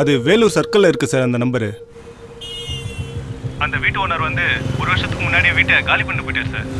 அது வேலூர் சர்க்கிளில் இருக்குது சார் அந்த நம்பரு. அந்த வீட்டு ஓனர் வந்து ஒரு வருஷத்துக்கு முன்னாடியே வீட்டை காலி பண்ணி போயிட்டார் சார்.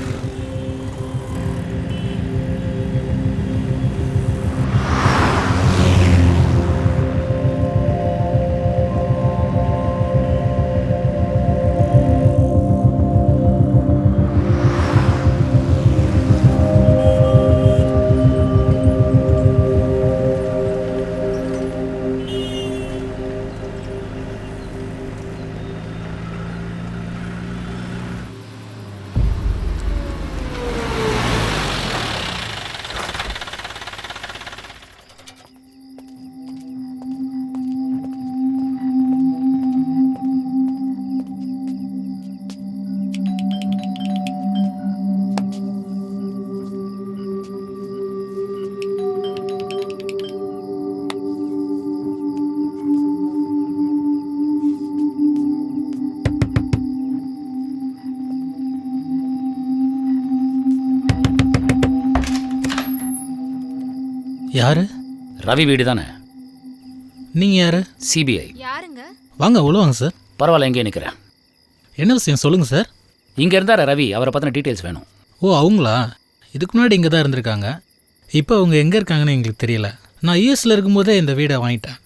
யாரு? ரவி வீடு தானே? நீங்கள் யார்? சிபிஐ. யாருங்க? வாங்க உள்ள வாங்க சார். பரவாயில்ல, எங்கே நிற்கிறேன். என்ன விஷயம் சொல்லுங்கள் சார். இங்கே இருந்தார் ரவி, அவரை பற்றின டீட்டெயில்ஸ் வேணும். ஓ அவங்களா? இதுக்கு முன்னாடி இங்கே தான் இருந்திருக்காங்க. இப்போ அவங்க எங்கே இருக்காங்கன்னு எங்களுக்கு தெரியல. நான் யூஎஸில் இருக்கும்போதே இந்த வீடை வாங்கிட்டேன்.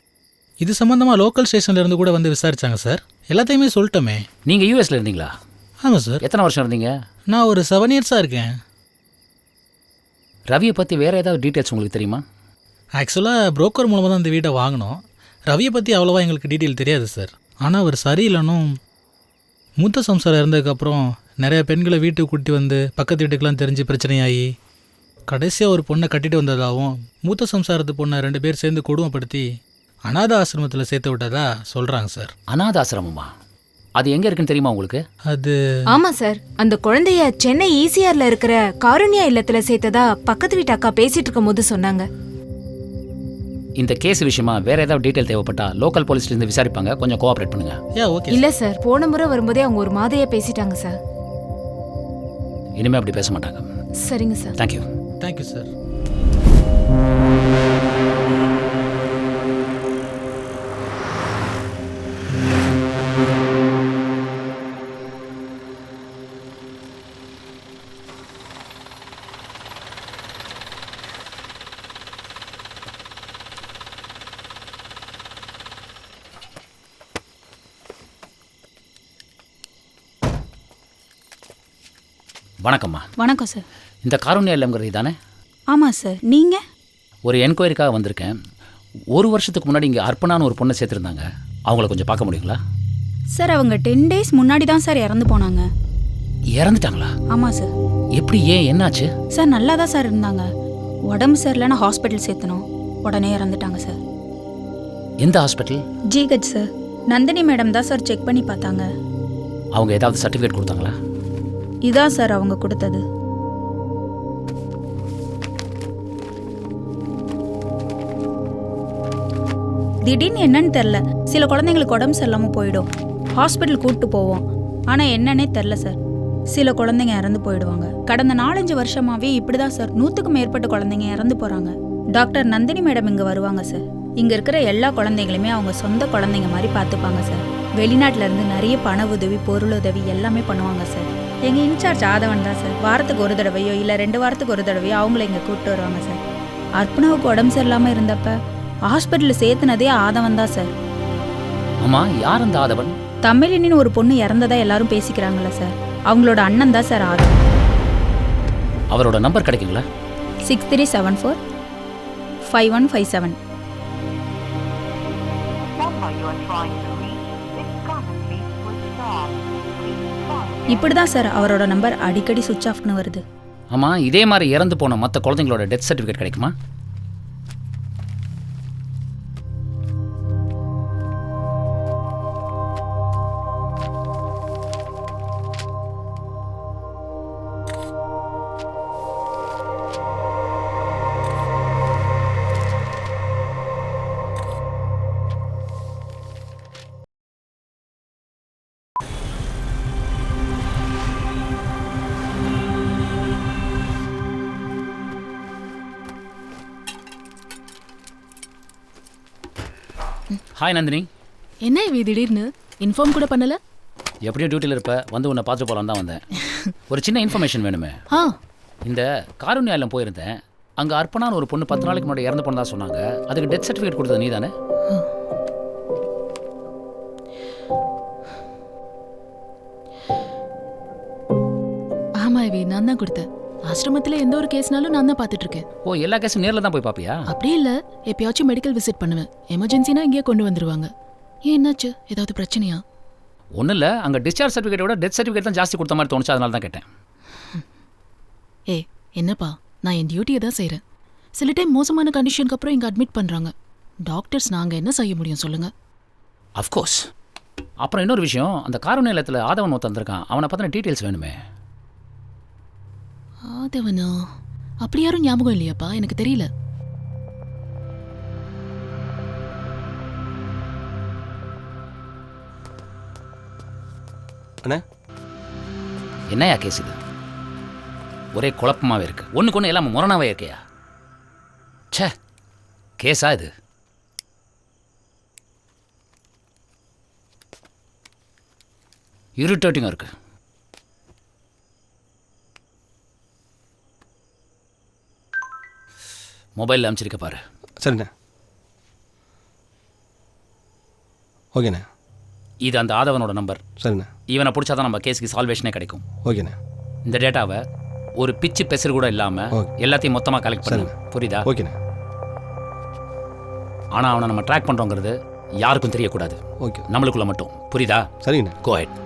இது சம்மந்தமாக லோக்கல் ஸ்டேஷன்லேருந்து கூட வந்து விசாரித்தாங்க சார். எல்லாத்தையுமே சொல்லிட்டோமே. நீங்கள் யூஎஸில் இருந்தீங்களா? ஆமாம் சார். எத்தனை வருஷம் இருந்தீங்க? நான் ஒரு 7 இயர்ஸாக இருக்கேன். ரவியை பற்றி வேறு ஏதாவது டீட்டெயில்ஸ் உங்களுக்கு தெரியுமா? ஆக்சுவலாக புரோக்கர் மூலமாக தான் இந்த வீட்டை வாங்கினோம். ரவியை பற்றி அவ்வளோவா எங்களுக்கு டீட்டெயில் தெரியாது சார். ஆனால் அவர் சரியில்லைனும் மூத்த சம்சாரம் இருந்ததுக்கப்புறம் நிறைய பெண்களை வீட்டுக்கு கூட்டி வந்து பக்கத்து வீட்டுக்கெலாம் தெரிஞ்சு பிரச்சனையாகி கடைசியாக ஒரு பொண்ணை கட்டிட்டு வந்ததாகவும் மூத்த சம்சாரத்து பொண்ணை 2 பேர் சேர்ந்து கொடுமைப்படுத்தி அநாத ஆசிரமத்தில் சேர்த்து விட்டதா சொல்கிறாங்க சார். அநாத ஆசிரமமா? அது எங்கே இருக்குன்னு தெரியுமா உங்களுக்கு? அது ஆமா சார், அந்த குழந்தைய சென்னை ஈசிஆர்ல இருக்கிற காருண்யா இல்லத்துல சேர்த்ததா பக்கத்து வீட்டு அக்கா பேசிட்டு இருக்கும் போது சொன்னாங்க. இந்த கேஸ் விஷயமா வேற ஏதாவது டீட்டெயில் தேவைப்பட்டா லோக்கல் போலீஸ்லேருந்து விசாரிப்பாங்க, கொஞ்சம் கோஆப்ரேட் பண்ணுங்க. ஓகே. இல்ல சார், போன முறை வரும்போதே அவங்க ஒரு மாதிரியா பேசிட்டாங்க சார். இனிமே அப்படி பேச மாட்டாங்க. சரிங்க சார். தேங்க்யூ. Thank you sir. வணக்கம்மா. வணக்கம் சார். இந்த காருண்யா இல்லம்ங்கிறது தானே? ஆமாம் சார். நீங்கள்? ஒரு என்கொயரிக்காக வந்திருக்கேன். ஒரு வருஷத்துக்கு முன்னாடி இங்கே அர்ப்பணான்னு ஒரு பொண்ணை சேர்த்துருந்தாங்க. அவங்கள கொஞ்சம் பார்க்க முடியுங்களா? சார் அவங்க 10 days முன்னாடி தான் சார் இறந்து போனாங்க. இறந்துட்டாங்களா? ஆமாம் சார். எப்படி, ஏன், என்னாச்சு? சார் நல்லா தான் சார் இருந்தாங்க. உடம்பு சரியில்லைன்னா ஹாஸ்பிட்டல் சேர்த்தணும், உடனே இறந்துட்டாங்க சார். எந்த hospital? GH sir. Nandini madam தான் சார் செக் பண்ணி பார்த்தாங்க. அவங்க ஏதாவது சர்டிஃபிகேட் கொடுத்தாங்களா? இதான் சார் அவங்க கொடுத்தது. திடீர்னு என்னன்னு தெரில, சில குழந்தைங்களுக்கு உடம்பு சரியில்லாமல் போயிடும். ஹாஸ்பிட்டல் கூப்பிட்டு போவோம், ஆனால் என்னன்னே தெரில சார். சில குழந்தைங்க இறந்து போயிடுவாங்க. கடந்த 4-5 வருஷமாவே இப்படி தான் சார் 100க்கும் மேற்பட்ட குழந்தைங்க இறந்து போகிறாங்க. டாக்டர் நந்தினி மேடம் இங்கே வருவாங்க சார். இங்கே இருக்கிற எல்லா குழந்தைங்களுமே அவங்க சொந்த குழந்தைங்க மாதிரி பார்த்துப்பாங்க சார். வெளிநாட்டில் இருந்து நிறைய பண உதவி, பொருள் உதவி எல்லாமே பண்ணுவாங்க சார். எங்கள் இன்சார்ஜ் ஆதவன் தான் சார். வாரத்துக்கு ஒரு தடவையோ இல்லை 2 வாரத்துக்கு ஒரு தடவையோ அவங்கள இங்கே கூப்பிட்டு வருவாங்க சார். அர்ப்பணாவுக்கு உடம்பு சரியில்லாமல் இருந்தப்ப ஹாஸ்பிட்டலில் சேர்த்துனதே ஆதவன் தான் சார். ஆமா, யார் அந்த ஆதவன்? தமிழினின்னு ஒரு பொண்ணு இறந்ததா எல்லாரும் பேசிக்கிறாங்கல்ல சார், அவங்களோட அண்ணன் தான் சார் ஆதவன். அவரோட நம்பர் கிடைக்குங்களா? 6374-5157. இப்படி தான் சார் அவரோட நம்பர் அடிக்கடி சுவிட்ச் ஆஃப்னு வருது. ஆமா, இதே மாதிரி இறந்து போன மற்ற குழந்தைங்களோட டெத் சர்டிஃபிகேட் கிடைக்குமா? ஹாய் நந்தினி. என்ன இவ திடீர்னு இன்ஃபார்ம் கூட பண்ணல? எப்படியும் டியூட்டியில் இருப்ப, வந்து உன்னை பார்த்து போகலாம் தான் வந்தேன். ஒரு சின்ன இன்ஃபர்மேஷன் வேணுமே. ஆ இந்த காருண்யா இல்லம் போயிருந்தேன். அங்கே அர்ப்பணான்னு ஒரு பொண்ணு 10 நாளைக்கு முன்னாடி இறந்து போனதா சொன்னாங்க. அதுக்கு டெத் சர்டிஃபிகேட் கொடுத்தது நீ தானே? ஆமா இவி, நான் தான் கொடுத்தேன். ஆசிரமத்துல எந்த ஒரு கேஸ்னாலும் நான் தான் பார்த்துட்டு இருக்கேன். ஓ, எல்லா கேஸும் நேரில் தான் போய் பார்ப்பியா? அப்படி இல்ல, எப்பயாச்சும் மெடிக்கல் விசிட் பண்ணுவேன். எமர்ஜென்சினா இங்கேயே கொண்டு வந்துருவாங்க. ஏன் என்னாச்சு? ஏதாவது பிரச்சனையா? ஒன்றும் இல்லை, அங்கே டிஸ்சார்ஜ் சர்டிஃபிகேட்டை விட டெத் சர்டிஃபிகேட் தான் ஜாஸ்தி கொடுத்த மாதிரி தோணுச்சு, அதனால தான் கேட்டேன். ஏய் என்னப்பா, நான் என் டியூட்டியை தான் செய்கிறேன். சில டைம் மோசமான கண்டிஷனுக்கு அப்புறம் இங்கே அட்மிட் பண்ணுறாங்க. டாக்டர்ஸ் நாங்கள் என்ன செய்ய முடியும் சொல்லுங்க? அஃப்கோர்ஸ். அப்புறம் இன்னொரு விஷயம், அந்த காருண்யா இல்லத்தில் ஆதவன் ஒருத்தன் வந்திருக்கான். அவனை பற்றின டீட்டெயில்ஸ் வேணுமே. ஆதவனா? அப்படி யாரும் ஞாபகம் இல்லையாப்பா, எனக்கு தெரியல. அண்ணே, என்னையா கேஸ் இது? ஒரே குழப்பமாகவே இருக்கு. ஒன்றுக்கு ஒன்று எல்லாம் முரணாவே இருக்கையா? ச்சே, கேஸா இது? இரிட்டேட்டிங்காக இருக்கு. மொபைலில் அனுப்பிச்சிருக்க பாரு. சரிண்ணே. ஓகேண்ணே. இது அந்த ஆதவனோட நம்பர். சரிண்ணே. இவனை பிடிச்சாதான் நம்ம கேஸுக்கு சால்வேஷனே கிடைக்கும். ஓகேண்ணே. இந்த டேட்டாவை ஒரு பிச்சு பெசர் கூட இல்லாமல் எல்லாத்தையும் மொத்தமாக கலெக்ட் பண்ணு. புரியுதா? ஓகேண்ணே. ஆனால் அவனை நம்ம ட்ராக் பண்ணுறோங்கிறது யாருக்கும் தெரியக்கூடாது. ஓகே. நம்மளுக்குள்ள மட்டும். புரியுதா? சரிங்கண்ணே. கோ ஹெட்.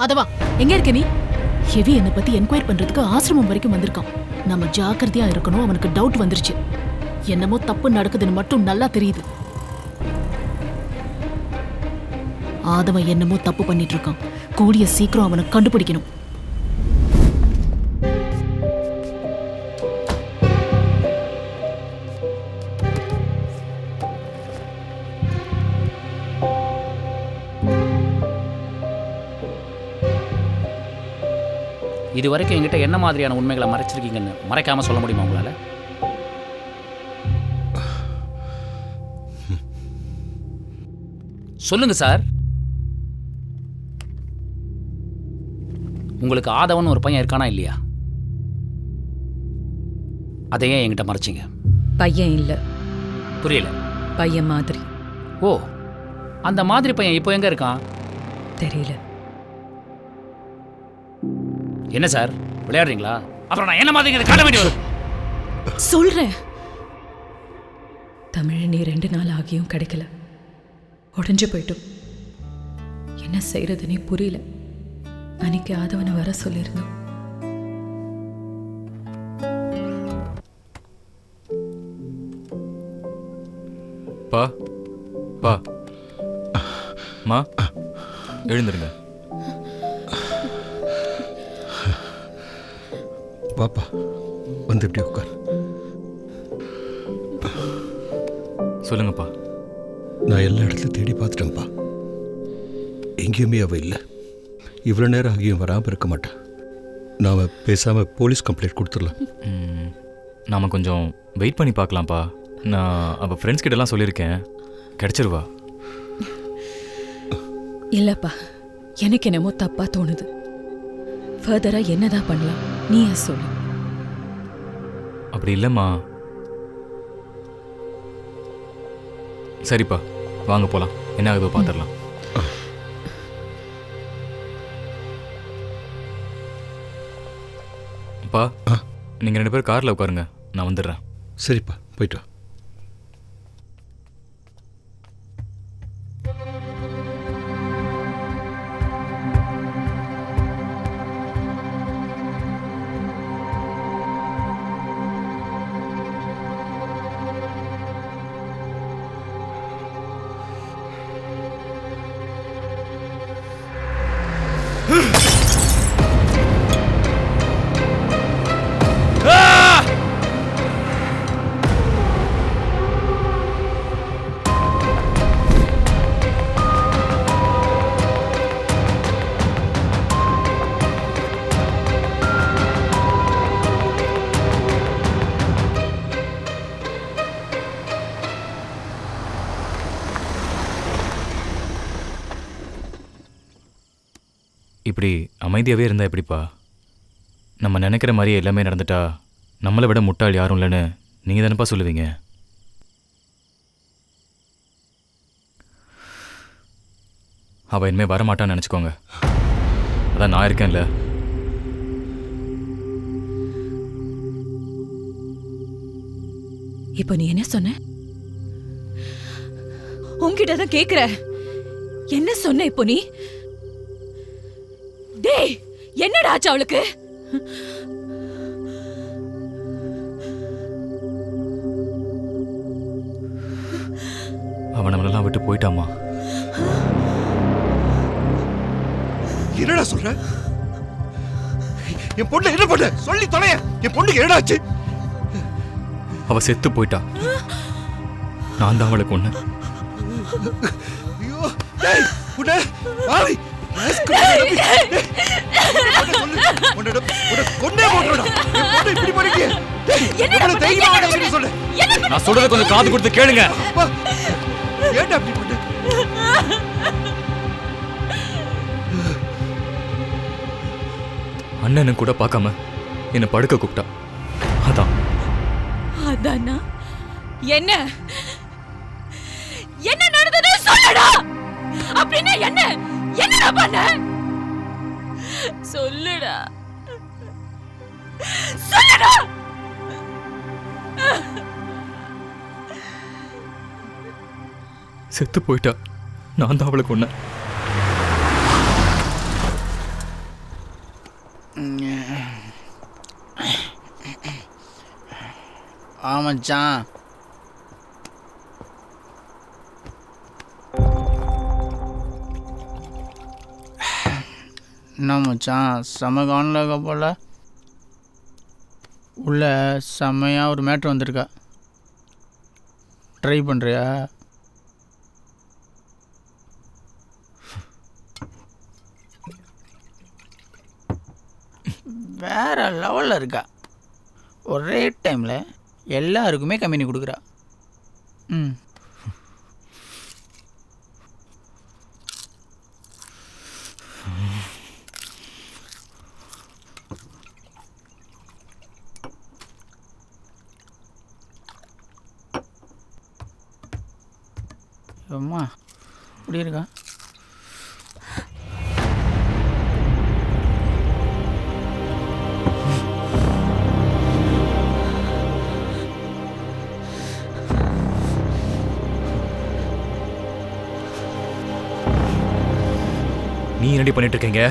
அதவா, எங்க இருக்க நீ? ஹெவி என்னை பத்தி என்கொயர் பண்றதுக்கு ஆசிரமம் வரைக்கும் வந்திருக்கான். நம்ம ஜாக்கிரதையா இருக்கணும். அவனுக்கு டவுட் வந்துருச்சு. என்னமோ தப்பு நடக்குதுன்னு மட்டும் நல்லா தெரியுது. ஆதவன் என்னமோ தப்பு பண்ணிட்டு இருக்கான். கூடிய சீக்கிரம் அவனை கண்டுபிடிக்கணும். இது வரைக்கும் என்கிட்ட என்ன மாதிரியான உண்மைகளை மறைச்சிருக்கீங்கன்னு மறைக்காம சொல்ல முடியுமா உங்களால? சொல்லுங்க சார். உங்களுக்கு ஆதவன் ஒரு பையன் இருக்கானா இல்லையா? அதையே என்கிட்ட மறைச்சிங்க. பையன் இல்லை, புரியல. பையன் மாதிரி. ஓ, அந்த மாதிரி பையன் இப்போ எங்க இருக்கான்? தெரியல. என்ன சார் விளையாடுறீங்களா? அப்புறம் நான் என்ன மாதிரி காட்ட வேண்டி வரும்? சொல்றேன். தமிழ் நீ 2 நாள் ஆகியும் கிடைக்கல. உடஞ்சு போயிட்டோம். என்ன செய்யறதுன்னே புரியல. அன்னைக்கு ஆதவனை வர சொல்லியிருந்தோம். பா பா மா, எழுந்துருங்க. பாப்பா வந்து இப்படி உட்கார். சொல்லுங்கப்பா. நான் எல்லா இடத்துலையும் தேடி பார்த்துட்டேன்ப்பா. எங்கேயுமே அவள் இல்லை. இவ்வளோ நேரம் ஆகியும் வராமல் இருக்க மாட்டேன். நாம் பேசாமல் போலீஸ் கம்ப்ளைண்ட் கொடுத்துடலாம். நாம் கொஞ்சம் வெயிட் பண்ணி பார்க்கலாம்ப்பா. நான் அவள் ஃப்ரெண்ட்ஸ் கிட்டலாம் சொல்லியிருக்கேன், கிடச்சிருவா. இல்லப்பா, எனக்கு என்னமோ தப்பா தோணுது. ஃபர்தரா என்னதான் பண்ணலாம் நீயே சொல்லு. அப்படி இல்லைம்மா. சரிப்பா, வாங்க போகலாம். என்ன ஆகுதோ பார்த்துடலாம். அப்பா, நீங்கள் 2 பேரும் காரில் உட்காருங்க, நான் வந்துடுறேன். சரிப்பா, போயிட்டு வா. இப்படி அமைதியாகவே இருந்தால் எப்படிப்பா? நம்ம நினைக்கிற மாதிரியே எல்லாமே நடந்துட்டா நம்மளை விட முட்டாள் யாரும் இல்லைன்னு நீங்கள் தானேப்பா சொல்லுவீங்க. அவள் இனிமேல் வரமாட்டான்னு நினச்சிக்கோங்க. அதான் நான் இருக்கேன்ல. இப்போ நீ என்ன சொன்ன? உன்கிட்ட தான் கேக்குற. என்ன சொன்ன இப்போ நீ? டேய், என்னடா ஆச்சு அவளுக்கு? அவன் நம்மளெல்லாம் விட்டு போயிட்டாமா. என்னடா சொல்ற? என் பொண்ணு என்ன பண்ண சொல்லி தொலைய. என் பொண்ணுக்கு என்னடா ஆச்சு? அவ செத்து போயிட்டா. நான் தான் அவளை கொன்னேன். ஐயோ டேய் உடனே வாடி. நான் சொல்றத கொஞ்சம் காது கொடுத்து கேளுங்க. அண்ணனும் கூட பார்க்காம என்ன படுக்க கூப்பிட்டா. அதானா? என்ன என்ன நடந்தது சொல்லுடா. அப்படின்னா என்ன என்னடா பண்ண? சொல்லுடா சொல்லுடா. செத்து போயிட்டா. நான் தான் அவளை கொன்னேன். ஆமாச்சான். என்ன மச்சான் செம காணலாக போல. உள்ள செம்மையாக ஒரு மேட்ரு வந்திருக்கா. ட்ரை பண்ணுறியா? வேற லெவலில் இருக்கா. ஒரே டைமில் எல்லாருக்குமே கம்பெனி கொடுக்குறா. ம் அம்மா இப்படி இருக்கா. நீ என்னடி பண்ணிட்டு இருக்கீங்க?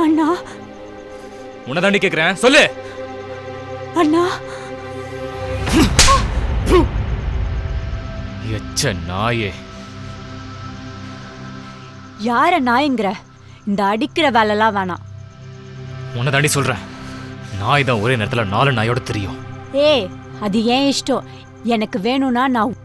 அண்ணா உன்னை தாண்டி கேட்குறேன், சொல்லு. அண்ணா எச்ச நாயே. யார நாய்ங்கிற? இந்த அடிக்கிற வேலைலாம் வேணாம். உன்னை தாண்டி சொல்றேன். நாய் தான் ஒரே நேரத்தில் 4 நாயோட தெரியும். ஏய், அது ஏன் இஷ்டம். எனக்கு வேணும்னா நான்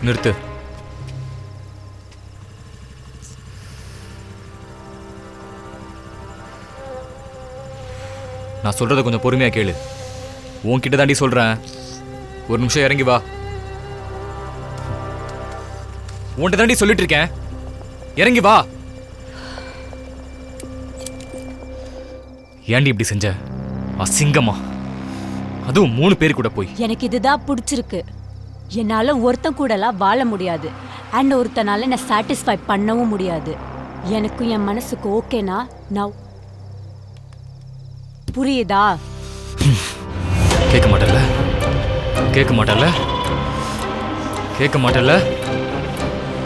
நிறுத்து. நான் சொல்றத கொஞ்சம் பொறுமையா கேளு. உன்கிட்ட தாண்டி சொல்றேன். ஒரு நிமிஷம் இறங்கி வா. உன்கிட்ட தாண்டி சொல்லிட்டு இருக்கேன், இறங்கி வா. ஏண்டி இப்படி செஞ்ச? அசிங்கமா, அதுவும் 3 பேர் கூட போய். எனக்கு இதுதான் பிடிச்சிருக்கு. என்னால ஒருத்தன் கூடலாம் வாழ முடியாது. அண்ட் ஒருத்தனால நான் சாட்டிஸ்ஃபை பண்ணவும் முடியாது. எனக்கும் என் மனசுக்கு ஓகேனா நான் புரியுதா? கேட்க மாட்டல்ல கேட்க மாட்டல்ல கேட்க மாட்டல்ல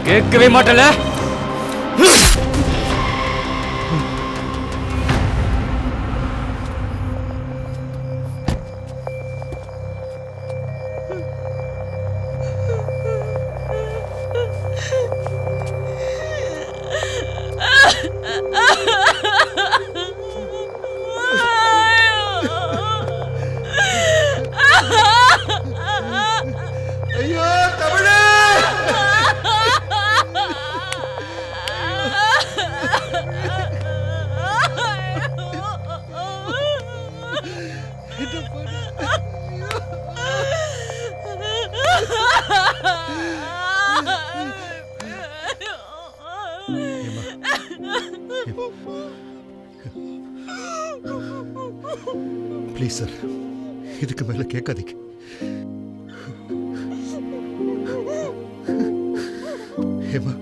கேட்கவே மாட்டல்ல. ஐயோ தமிழே! ப்ளீஸ் சார், இதுக்கு மேல கேட்காதீங்க. ஹேமா,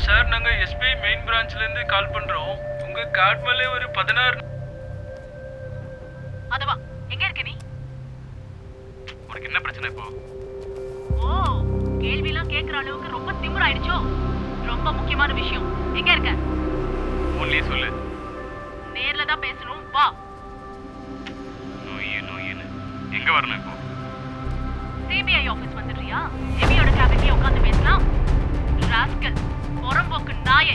சார், நாங்கள் எஸ்பிஐ மெயின் பிரான்ச்லேருந்து கால் பண்ணுறோம். உங்கள் கார்டு மேலே ஒரு 16. அதவா, எங்க இருக்க நீ? உனக்கு என்ன பிரச்சனை இப்போ? ஓ, கேள்விலாம் கேட்குற அளவுக்கு ரொம்ப திமிராயிடுச்சோ? ரொம்ப முக்கியமான விஷயம். எங்க இருக்க? ஒன்லி சொல்லு. நேர்ல தான் பேசணும், வா. நோயின்னு எங்கே வரணும் இப்போ? CBI office வந்துடுறியா? எபியோட கேபின்லயே உட்காந்து பேசலாம். ராஸ்கல், பொறம்போக்கு நாயே,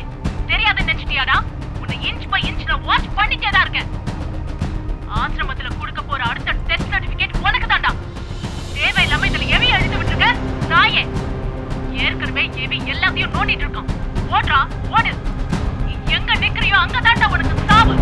தெரியாத நினைச்சிட்டியாடா? உன்னை இன்ச் பை இன்ச் நான் வாட்ச் பண்ணிட்டே தான் இருக்கேன். ஆசிரமத்துல கொடுக்க போற அடுத்த டெஸ்ட் சர்டிபிகேட் உனக்கு தான்டா. தேவையில்லாம இதுல எவி எழுதி விட்டுருக்க நாயே. ஏற்கனவே எவி எல்லாத்தையும் நோண்டிட்டு இருக்கான். ஓடுறா, ஓடு. நீ எங்க நிக்கிறியோ அங்க தான்டா உனக்கு சாவு.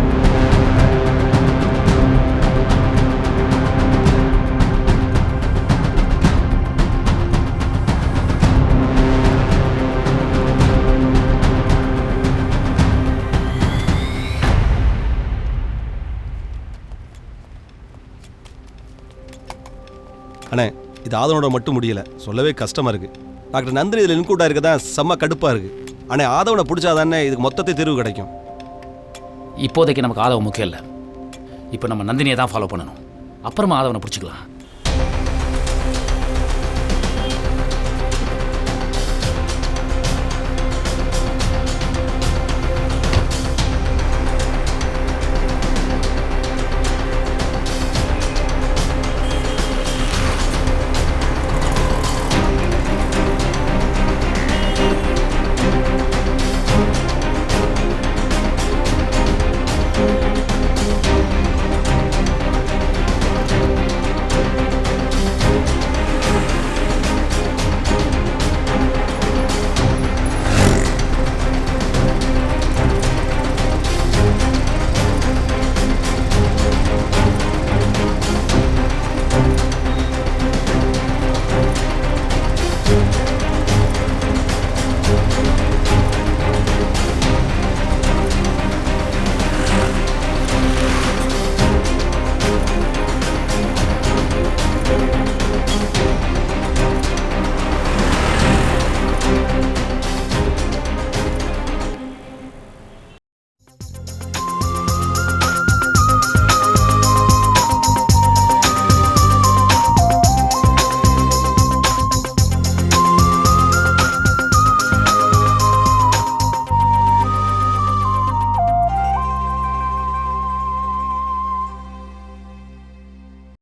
அண்ணே, இது ஆதவனோட மட்டும் முடியல, சொல்லவே கஷ்டமாக இருக்குது. டாக்டர் நந்தினி இதில் இன்க்ளூட் ஆகிருக்க தான் செம்ம கடுப்பாக இருக்குது. ஆனால் ஆதவனை பிடிச்சாதானே இதுக்கு மொத்தத்தை தீர்வு கிடைக்கும். இப்போதைக்கு நமக்கு ஆதவன் முக்கியம் இல்லை. இப்போ நம்ம நந்தினியை தான் ஃபாலோ பண்ணணும். அப்புறமா ஆதவனை பிடிச்சிக்கலாம்.